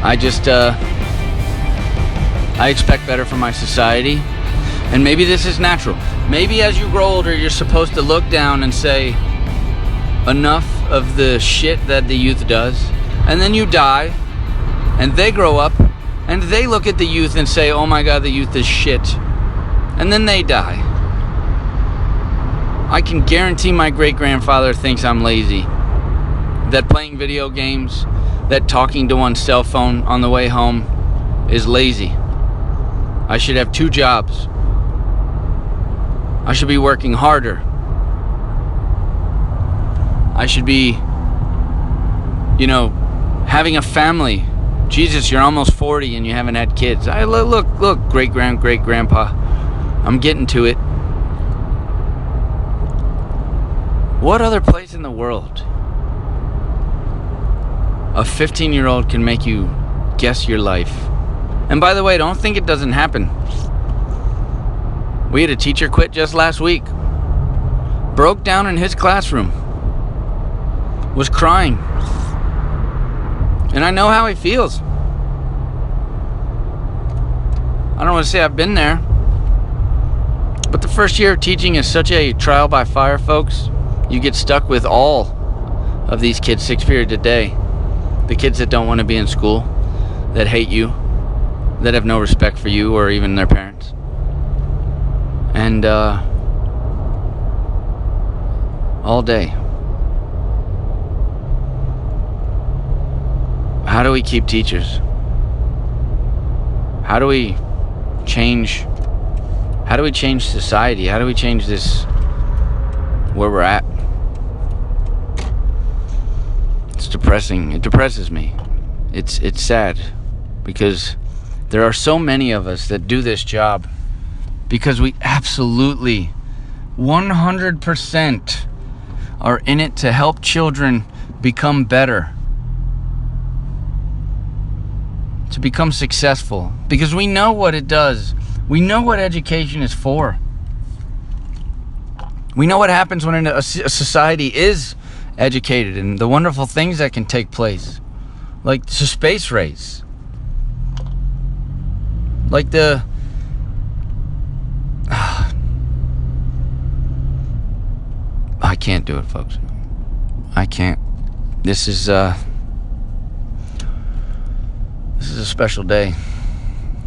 I just, I expect better from my society. And maybe this is natural. Maybe as you grow older, you're supposed to look down and say, enough of the shit that the youth does. And then you die, and they grow up, and they look at the youth and say, oh my God, the youth is shit. And then they die. I can guarantee my great-grandfather thinks I'm lazy. That playing video games, that talking to one's cell phone on the way home is lazy. I should have 2 jobs. I should be working harder. I should be, having a family. Jesus, you're almost 40 and you haven't had kids. Look, great-grandpa. I'm getting to it. What other place in the world a 15-year-old can make you guess your life? And by the way, don't think it doesn't happen. We had a teacher quit just last week. Broke down in his classroom. Was crying. And I know how he feels. I don't want to say I've been there. But the first year of teaching is such a trial by fire, folks. You get stuck with all of these kids 6 periods a day. The kids that don't want to be in school, that hate you, that have no respect for you or even their parents. And all day. How do we keep teachers? How do we change society? How do we change this where we're at? It's depressing. It depresses me. It's sad because there are so many of us that do this job because we absolutely 100% are in it to help children become better, to become successful, because we know what it does. We know what education is for. We know what happens when a society is educated and the wonderful things that can take place, like the space race, like the I can't do it, folks. I can't. This is a special day.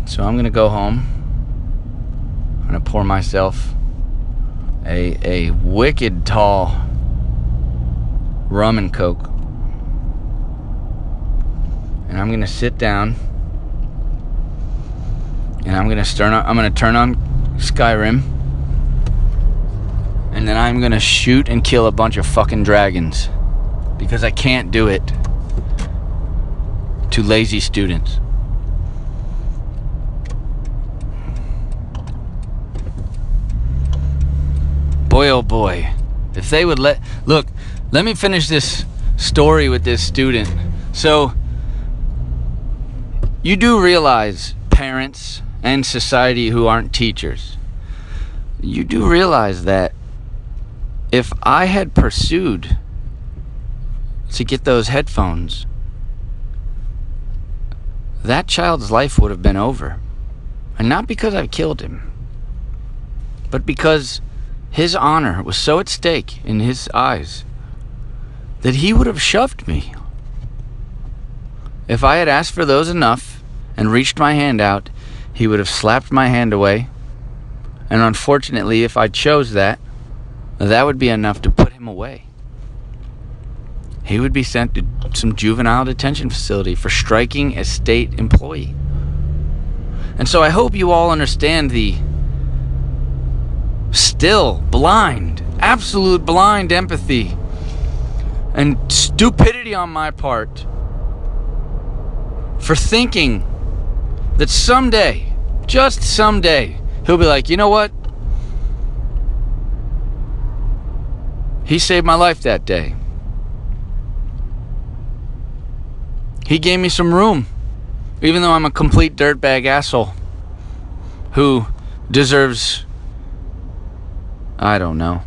So I'm gonna go home. I'm gonna pour myself a wicked tall rum and coke, and I'm gonna sit down and I'm gonna turn on Skyrim, and then I'm gonna shoot and kill a bunch of fucking dragons because I can't do it to lazy students. Boy, oh boy, if they would let me finish this story with this student. So you do realize, parents and society who aren't teachers, you do realize that if I had pursued to get those headphones, that child's life would have been over. And not because I killed him, but because his honor was so at stake in his eyes that he would have shoved me. If I had asked for those enough and reached my hand out, he would have slapped my hand away. And unfortunately, if I chose that, that would be enough to put him away. He would be sent to some juvenile detention facility for striking a state employee. And so I hope you all understand the still blind, absolute blind empathy and stupidity on my part for thinking that someday, just someday, he'll be like, you know what? He saved my life that day. He gave me some room, even though I'm a complete dirtbag asshole who deserves, I don't know.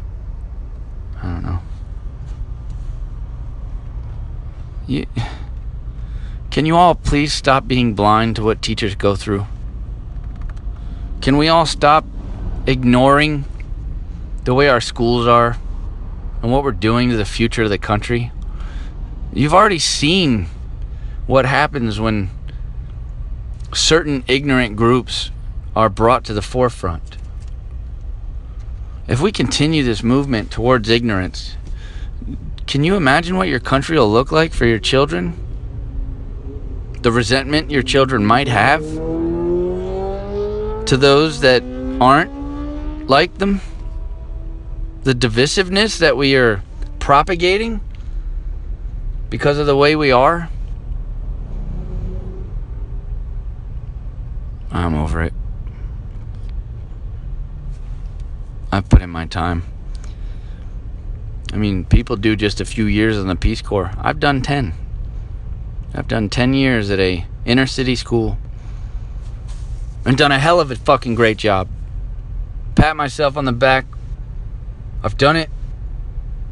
Can you all please stop being blind to what teachers go through? Can we all stop ignoring the way our schools are and what we're doing to the future of the country? You've already seen what happens when certain ignorant groups are brought to the forefront. If we continue this movement towards ignorance, can you imagine what your country will look like for your children? The resentment your children might have to those that aren't like them? The divisiveness that we are propagating because of the way we are? I'm over it. I've put in my time. I mean, people do just a few years in the Peace Corps. I've done 10. I've done 10 years at a inner city school and done a hell of a fucking great job. Pat myself on the back. I've done it,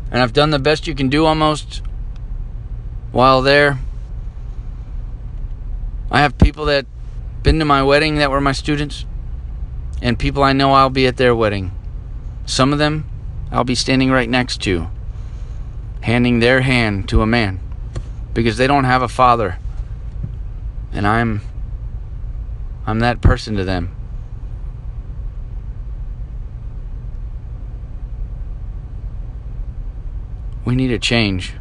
and I've done the best you can do almost while there. I have people that been to my wedding that were my students, and people I know I'll be at their wedding. Some of them I'll be standing right next to, handing their hand to a man, because they don't have a father, and I'm that person to them. We need a change.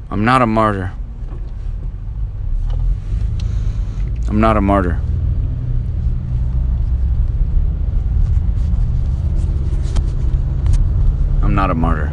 I'm not a martyr. I'm not a martyr. I'm not a martyr.